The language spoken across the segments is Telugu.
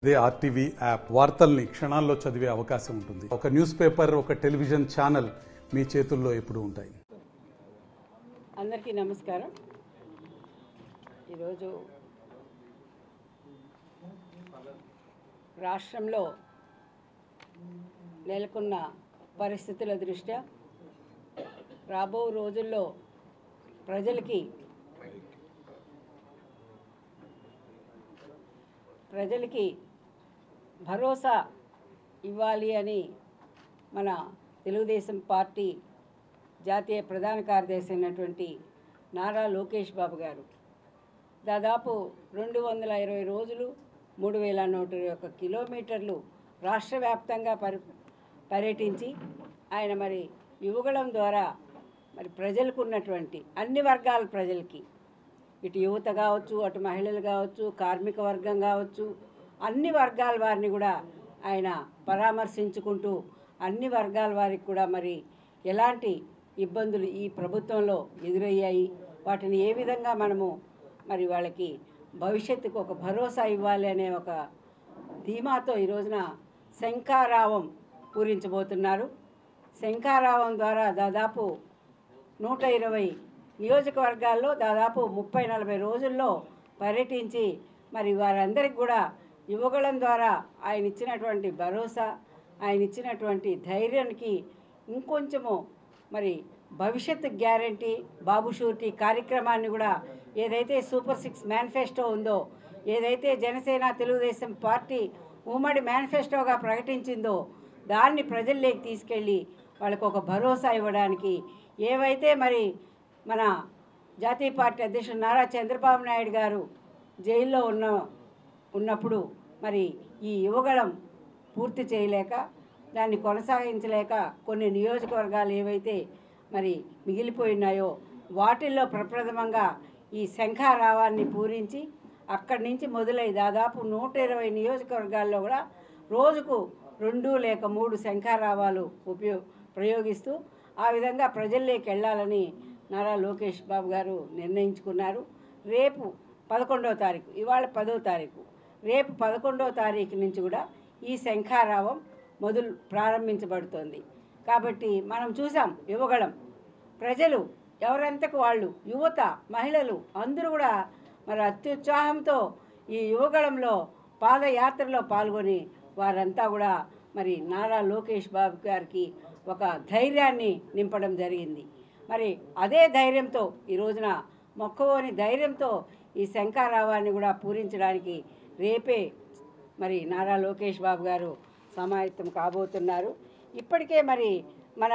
ఇదే ఆర్టీవీ యాప్ వార్తల్ని క్షణాల్లో చదివే అవకాశం ఉంటుంది. ఒక న్యూస్ పేపర్, ఒక టెలివిజన్ ఛానల్ మీ చేతుల్లో ఎప్పుడూ ఉంటాయి. అందరికీ నమస్కారం. ఈరోజు రాష్ట్రంలో నెలకొన్న పరిస్థితుల దృష్ట్యా రాబో రోజుల్లో ప్రజలకి భరోసా ఇవ్వాలి అని మన తెలుగుదేశం పార్టీ జాతీయ ప్రధాన కార్యదర్శి అయినటువంటి నారా లోకేష్ బాబు గారు దాదాపు 220 రోజులు 3101 కిలోమీటర్లు రాష్ట్ర వ్యాప్తంగా పర్యటించి ఆయన మరి యువగళం ద్వారా మరి ప్రజలకు ఉన్నటువంటి అన్ని వర్గాల ప్రజలకి, ఇటు యువత కావచ్చు, అటు మహిళలు కావచ్చు, కార్మిక వర్గం కావచ్చు, అన్ని వర్గాల వారిని కూడా ఆయన పరామర్శించుకుంటూ అన్ని వర్గాల వారికి కూడా మరి ఎలాంటి ఇబ్బందులు ఈ ప్రభుత్వంలో ఎదురయ్యాయి, వాటిని ఏ విధంగా మనము మరి వాళ్ళకి భవిష్యత్తుకు ఒక భరోసా ఇవ్వాలి అనే ఒక ధీమాతో ఈ రోజున శంఖారావం పూరించబోతున్నారు. శంఖారావం ద్వారా దాదాపు 120 నియోజకవర్గాల్లో దాదాపు 30-40 రోజుల్లో పర్యటించి మరి వారందరికీ కూడా యువగళం ద్వారా ఆయన ఇచ్చినటువంటి భరోసా, ఆయన ఇచ్చినటువంటి ధైర్యానికి ఇంకొంచెము మరి భవిష్యత్తు గ్యారంటీ, బాబు షూరిటీ కార్యక్రమాన్ని కూడా ఏదైతే సూపర్ 6 మేనిఫెస్టో ఉందో, ఏదైతే జనసేన తెలుగుదేశం పార్టీ ఉమ్మడి మేనిఫెస్టోగా ప్రకటించిందో దాన్ని ప్రజల్లోకి తీసుకెళ్ళి వాళ్ళకు ఒక భరోసా ఇవ్వడానికి, ఏవైతే మరి మన జాతీయ పార్టీ అధ్యక్షుడు నారా చంద్రబాబు నాయుడు గారు జైల్లో ఉన్నప్పుడు మరి ఈ యువగళం పూర్తి చేయలేక, దాన్ని కొనసాగించలేక కొన్ని నియోజకవర్గాలు ఏవైతే మరి మిగిలిపోయినాయో వాటిల్లో ప్రప్రథమంగా ఈ శంఖారావాన్ని పూరించి అక్కడి నుంచి మొదలై దాదాపు 120 నియోజకవర్గాల్లో కూడా రోజుకు 2 లేక 3 శంఖారావాలు ప్రయోగిస్తూ ఆ విధంగా ప్రజల్లోకి వెళ్ళాలని నారా లోకేష్ బాబు గారు నిర్ణయించుకున్నారు. రేపు 11వ తారీఖు, ఇవాళ 10వ తారీఖు, రేపు 11వ తారీఖు నుంచి కూడా ఈ శంఖారావం ప్రారంభించబడుతోంది. కాబట్టి మనం చూసాం యువగళం ప్రజలు ఎవరంతకు వాళ్ళు, యువత, మహిళలు అందరూ కూడా మరి అత్యుత్సాహంతో ఈ యువగళంలో పాదయాత్రలో పాల్గొని వారంతా కూడా మరి నారా లోకేష్ బాబు గారికి ఒక ధైర్యాన్ని నింపడం జరిగింది. మరి అదే ధైర్యంతో ఈ రోజున మొక్కవోని ధైర్యంతో ఈ శంఖారావాన్ని కూడా పూరించడానికి రేపే మరి నారా లోకేష్ బాబు గారు సమాయత్తం కాబోతున్నారు. ఇప్పటికే మరి మన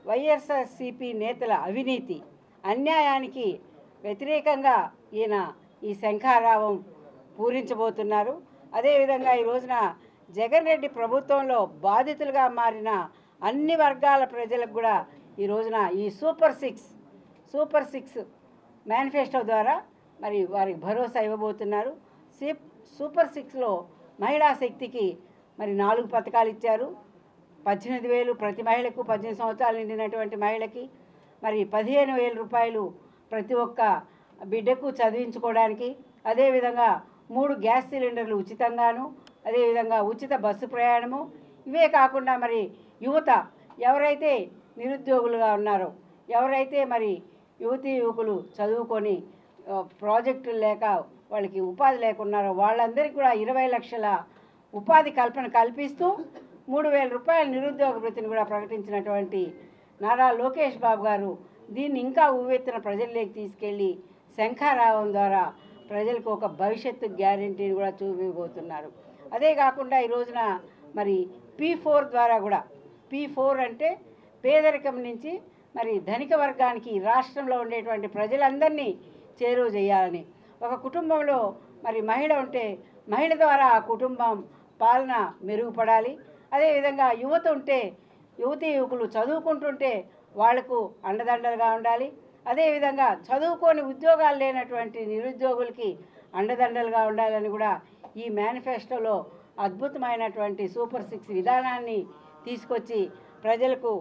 వైఎస్ఆర్సీపీ నేతల అవినీతి, అన్యాయానికి వ్యతిరేకంగా ఈయన ఈ శంఖారావం పూరించబోతున్నారు. అదేవిధంగా ఈ రోజున జగన్ రెడ్డి ప్రభుత్వంలో బాధితులుగా మారిన అన్ని వర్గాల ప్రజలకు కూడా ఈ రోజున ఈ సూపర్ 6 మేనిఫెస్టో ద్వారా మరి వారికి భరోసా ఇవ్వబోతున్నారు. సూపర్ 6లో మహిళా శక్తికి మరి 4 పథకాలు ఇచ్చారు. 18,000 ప్రతి మహిళకు, 18 సంవత్సరాలు నిండినటువంటి మహిళకి, మరి 15,000 రూపాయలు ప్రతి ఒక్క బిడ్డకు చదివించుకోవడానికి, అదేవిధంగా 3 గ్యాస్ సిలిండర్లు ఉచితంగాను, అదేవిధంగా ఉచిత బస్సు ప్రయాణము. ఇవే కాకుండా మరి యువత ఎవరైతే నిరుద్యోగులుగా ఉన్నారో, ఎవరైతే మరి యువతీ యువకులు చదువుకొని ప్రాజెక్టులు లేక వాళ్ళకి ఉపాధి లేకున్నారో వాళ్ళందరికీ కూడా 20 లక్షల ఉపాధి కల్పిస్తూ 3,000 రూపాయల నిరుద్యోగ వృత్తిని కూడా ప్రకటించినటువంటి నారా లోకేష్ బాబు గారు దీన్ని ఇంకా ఉవ్వెత్తున ప్రజల్లోకి తీసుకెళ్ళి శంఖారావం ద్వారా ప్రజలకు ఒక భవిష్యత్తు గ్యారంటీని కూడా చూపించబోతున్నారు. అదే కాకుండా ఈ రోజున మరి P4 ద్వారా కూడా, P4 అంటే పేదరికం నుంచి మరి ధనిక వర్గానికి రాష్ట్రంలో ఉండేటువంటి ప్రజలందరినీ చేరువ చేయాలని, ఒక కుటుంబంలో మరి మహిళ ఉంటే మహిళ ద్వారా ఆ కుటుంబం పాలన మెరుగుపడాలి. అదేవిధంగా యువత ఉంటే, యువతీ యువకులు చదువుకుంటుంటే వాళ్లకు అండదండలుగా ఉండాలి. అదేవిధంగా చదువుకొని ఉద్యోగాలు లేనటువంటి నిరుద్యోగులకి అండదండలుగా ఉండాలని కూడా ఈ మేనిఫెస్టోలో అద్భుతమైనటువంటి సూపర్ 6 విధానాన్ని తీసుకొచ్చి ప్రజలకు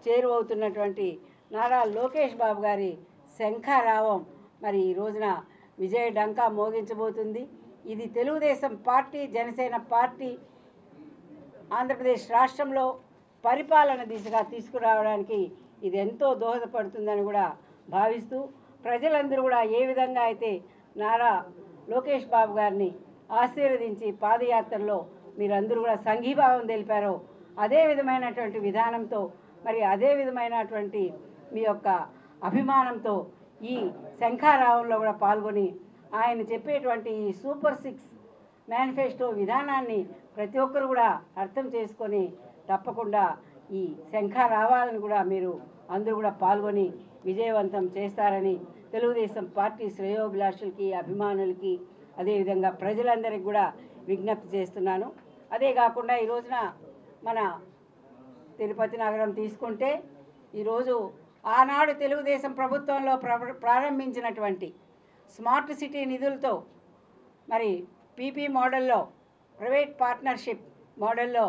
చేరువవుతున్నటువంటి నారా లోకేష్ బాబు గారి శంఖారావం మరి ఈ రోజున విజయ డంకా మోగించబోతుంది. ఇది తెలుగుదేశం పార్టీ, జనసేన పార్టీ ఆంధ్రప్రదేశ్ రాష్ట్రంలో పరిపాలన దిశగా తీసుకురావడానికి ఇది ఎంతో దోహదపడుతుందని కూడా భావిస్తూ, ప్రజలందరూ కూడా ఏ విధంగా అయితే నారా లోకేష్ బాబు గారిని ఆశీర్వదించి పాదయాత్రలో మీరందరూ కూడా సంఘీభావం తెలిపారో అదే విధమైనటువంటి విధానంతో, మరి అదే విధమైనటువంటి మీ యొక్క అభిమానంతో ఈ శంఖారావంలో కూడా పాల్గొని ఆయన చెప్పేటువంటి ఈ సూపర్ 6 మేనిఫెస్టో విధానాన్ని ప్రతి ఒక్కరు కూడా అర్థం చేసుకొని తప్పకుండా ఈ శంఖారావాలను కూడా మీరు అందరూ కూడా పాల్గొని విజయవంతం చేస్తారని తెలుగుదేశం పార్టీ శ్రేయోభిలాషులకి, అభిమానులకి, అదేవిధంగా ప్రజలందరికీ కూడా విజ్ఞప్తి చేస్తున్నాను. అదే కాకుండా ఈ రోజున మన తిరుపతి నగరం తీసుకుంటే ఈరోజు ఆనాడు తెలుగుదేశం ప్రభుత్వంలో ప్రారంభించినటువంటి స్మార్ట్ సిటీ నిధులతో మరి పీపీ మోడల్లో, ప్రైవేట్ పార్ట్నర్షిప్ మోడల్లో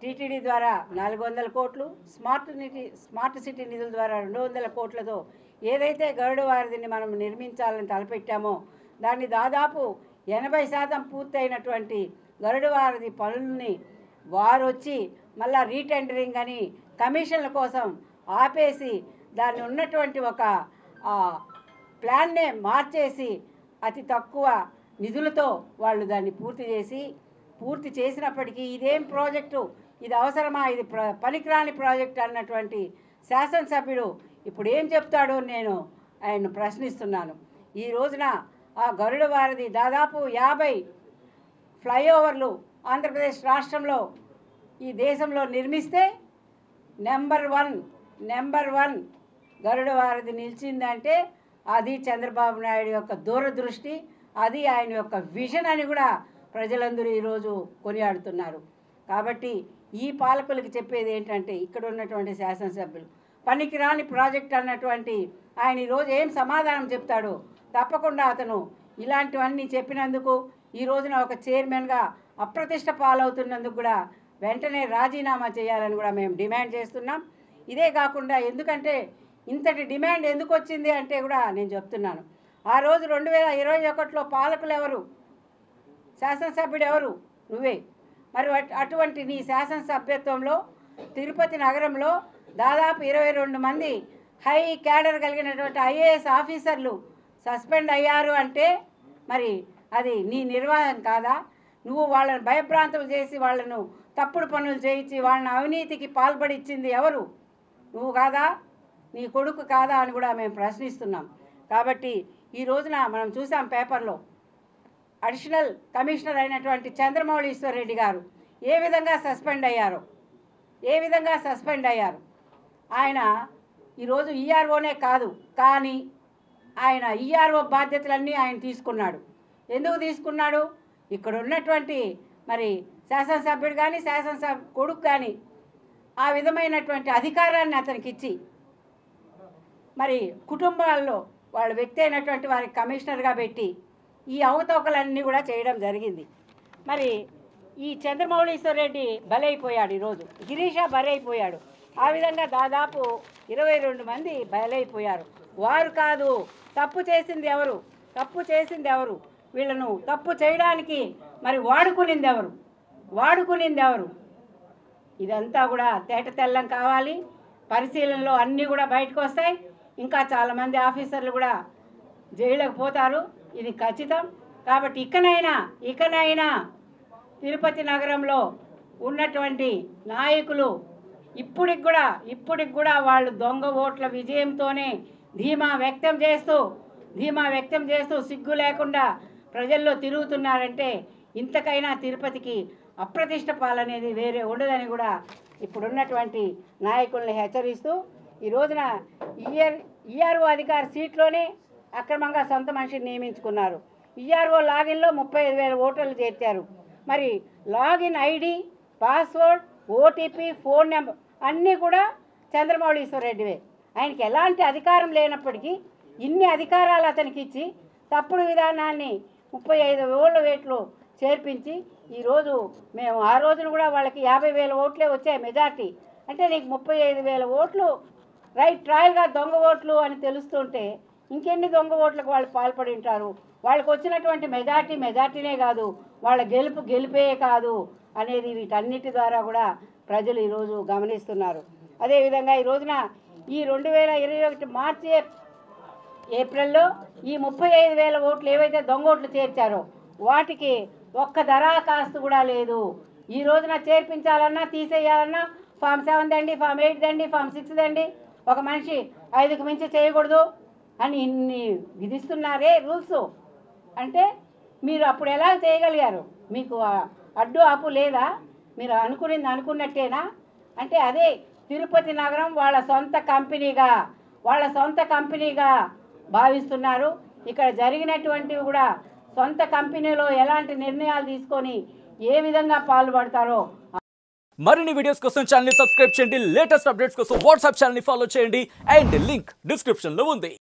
టీటీడీ ద్వారా 400 కోట్లు, స్మార్ట్ సిటీ నిధుల ద్వారా 200 కోట్లతో ఏదైతే గరుడ వారధిని మనం నిర్మించాలని తలపెట్టామో దాన్ని దాదాపు 80% పూర్తయినటువంటి గరుడ వారధి పనులని వారు వచ్చి మళ్ళా రీటెండరింగ్ అని కమిషన్ల కోసం ఆపేసి దాన్ని ఉన్నటువంటి ఒక ప్లాన్నే మార్చేసి అతి తక్కువ నిధులతో వాళ్ళు దాన్ని పూర్తి చేసినప్పటికీ ఇదేం ప్రాజెక్టు, ఇది అవసరమా, ఇది పనికిరాని ప్రాజెక్ట్ అన్నటువంటి శాసనసభ్యుడు ఇప్పుడు ఏం చెప్తాడో నేను ఆయన ప్రశ్నిస్తున్నాను. ఈ రోజున ఆ గరుడ వారధి దాదాపు 50 ఫ్లైఓవర్లు ఆంధ్రప్రదేశ్ రాష్ట్రంలో ఈ దేశంలో నిర్మిస్తే నెంబర్ వన్ గరుడ వారధి నిలిచిందంటే అది చంద్రబాబు నాయుడు యొక్క దూరదృష్టి, అది ఆయన యొక్క విజన్ అని కూడా ప్రజలందరూ ఈరోజు కొనియాడుతున్నారు. కాబట్టి ఈ పాలకులకు చెప్పేది ఏంటంటే, ఇక్కడ ఉన్నటువంటి శాసనసభ్యులు పనికిరాని ప్రాజెక్ట్ అన్నటువంటి ఆయన ఈరోజు ఏం సమాధానం చెప్తాడో తప్పకుండా అతను ఇలాంటివన్నీ చెప్పినందుకు ఈ రోజున ఒక చైర్మన్గా అప్రతిష్ట పాలవుతున్నందుకు కూడా వెంటనే రాజీనామా చేయాలని కూడా మేము డిమాండ్ చేస్తున్నాం. ఇదే కాకుండా ఎందుకంటే ఇంతటి డిమాండ్ ఎందుకు వచ్చింది అంటే కూడా నేను చెప్తున్నాను, ఆ రోజు 2021లో పాలకులు ఎవరు, శాసనసభ్యుడు ఎవరు, నువ్వే. మరి అటువంటి నీ శాసనసభ్యత్వంలో తిరుపతి నగరంలో దాదాపు 22 మంది హై క్యాడర్ కలిగినటువంటి ఐఏఎస్ ఆఫీసర్లు సస్పెండ్ అయ్యారు అంటే మరి అది నీ నిర్వాహం కాదా? నువ్వు వాళ్ళని భయభ్రాంతులు చేసి వాళ్ళను తప్పుడు పనులు చేయించి వాళ్ళని అవినీతికి పాల్పడిచ్చింది ఎవరు? నువ్వు కాదా, నీ కొడుకు కాదా అని కూడా మేము ప్రశ్నిస్తున్నాం. కాబట్టి ఈ రోజున మనం చూసాం పేపర్లో అడిషనల్ కమిషనర్ అయినటువంటి చంద్రమౌళీశ్వర్ రెడ్డి గారు ఏ విధంగా సస్పెండ్ అయ్యారు. ఆయన ఈరోజు ఈఆర్ఓనే కాదు, కానీ ఆయన ఈఆర్ఓ బాధ్యతలన్నీ ఆయన తీసుకున్నాడు. ఎందుకు తీసుకున్నాడు? ఇక్కడ ఉన్నటువంటి మరి శాసనసభ్యుడు కానీ శాసనసభ కొడుకు కానీ ఆ విధమైనటువంటి అధికారాన్ని అతనికి ఇచ్చి మరి కుటుంబాల్లో వాళ్ళ వ్యక్తి అయినటువంటి వారికి కమిషనర్గా పెట్టి ఈ అవతవకలన్నీ కూడా చేయడం జరిగింది. మరి ఈ చంద్రమౌళీశ్వర్ రెడ్డి బలైపోయాడు, ఈరోజు గిరీష బలైపోయాడు. ఆ విధంగా దాదాపు 22 మంది బలైపోయారు. వారు కాదు, తప్పు చేసింది ఎవరు? వీళ్ళను తప్పు చేయడానికి మరి వాడుకునింది ఎవరు? ఇదంతా కూడా తేట తెల్లం కావాలి. పరిశీలనలో అన్నీ కూడా బయటకు వస్తాయి. ఇంకా చాలామంది ఆఫీసర్లు కూడా జైలుకు పోతారు, ఇది ఖచ్చితం. కాబట్టి ఇకనైనా తిరుపతి నగరంలో ఉన్నటువంటి నాయకులు ఇప్పటికి కూడా వాళ్ళు దొంగ ఓట్ల విజయంతోనే ధీమా వ్యక్తం చేస్తూ సిగ్గు లేకుండా ప్రజల్లో తిరుగుతున్నారంటే ఇంతకైనా తిరుపతికి అప్రతిష్ట పాలనేది వేరే ఉండదని కూడా ఇప్పుడున్నటువంటి నాయకుల్ని హెచ్చరిస్తూ ఈ రోజున ఈఆర్ఓ అధికారి సీట్లోనే అక్రమంగా సొంత మనిషిని నియమించుకున్నారు. ఈఆర్ఓ లాగిన్లో 35,000 ఓటర్లు చేర్చారు. మరి login ID, password, OTP, phone number అన్నీ కూడా చంద్రమౌళీశ్వర్ రెడ్డివే. ఆయనకి ఎలాంటి అధికారం లేనప్పటికీ ఇన్ని అధికారాలు అతనికి ఇచ్చి తప్పుడు విధానాన్ని 35,000 ఓట్లు చేర్పించి ఈరోజు మేము ఆ రోజున కూడా వాళ్ళకి 50,000 ఓట్లే వచ్చాయి మెజార్టీ. అంటే నీకు 35,000 ఓట్లు ట్రయల్గా దొంగ ఓట్లు అని తెలుస్తుంటే ఇంకెన్ని దొంగ ఓట్లకు వాళ్ళు పాల్పడి ఉంటారు? వాళ్ళకు వచ్చినటువంటి మెజార్టీనే కాదు, వాళ్ళ గెలిపే కాదు అనేది వీటన్నిటి ద్వారా కూడా ప్రజలు ఈరోజు గమనిస్తున్నారు. అదేవిధంగా ఈ రోజున ఈ 2021 మార్చి ఏప్రిల్లో ఈ 35,000 ఓట్లు ఏవైతే దొంగ ఓట్లు చేర్చారో వాటికి ఒక్క దరఖాస్తు కూడా లేదు. ఈ రోజున చేర్పించాలన్నా తీసేయాలన్నా ఫామ్ 7 దండి, ఫామ్ 8 దండి, ఫామ్ 6 దండి, ఒక మనిషి 5కు మించి చేయకూడదు అని ఇన్ని విధిస్తున్నారే రూల్స్. అంటే మీరు అప్పుడు ఎలా చేయగలిగారు? మీకు అడ్డు ఆపు లేదా? మీరు అనుకున్నది అనుకున్నట్టేనా? అంటే అదే తిరుపతి నగరం వాళ్ళ సొంత కంపెనీగా భావిస్తున్నారు. ఇక్కడ జరిగినటువంటివి కూడా సొంత కంపెనీలో ఎలాంటి నిర్ణయాలు తీసుకొని ఏ విధంగా పాల్పడతారో. మరిన్ని వీడియోస్ కోసం ఛానల్ ని సబ్స్క్రైబ్ చేయండి. లేటెస్ట్ అప్డేట్స్ కోసం వాట్సాప్ ఛానల్ ని ఫాలో చేయండి. అండ్ లింక్ డిస్క్రిప్షన్ లో ఉంది.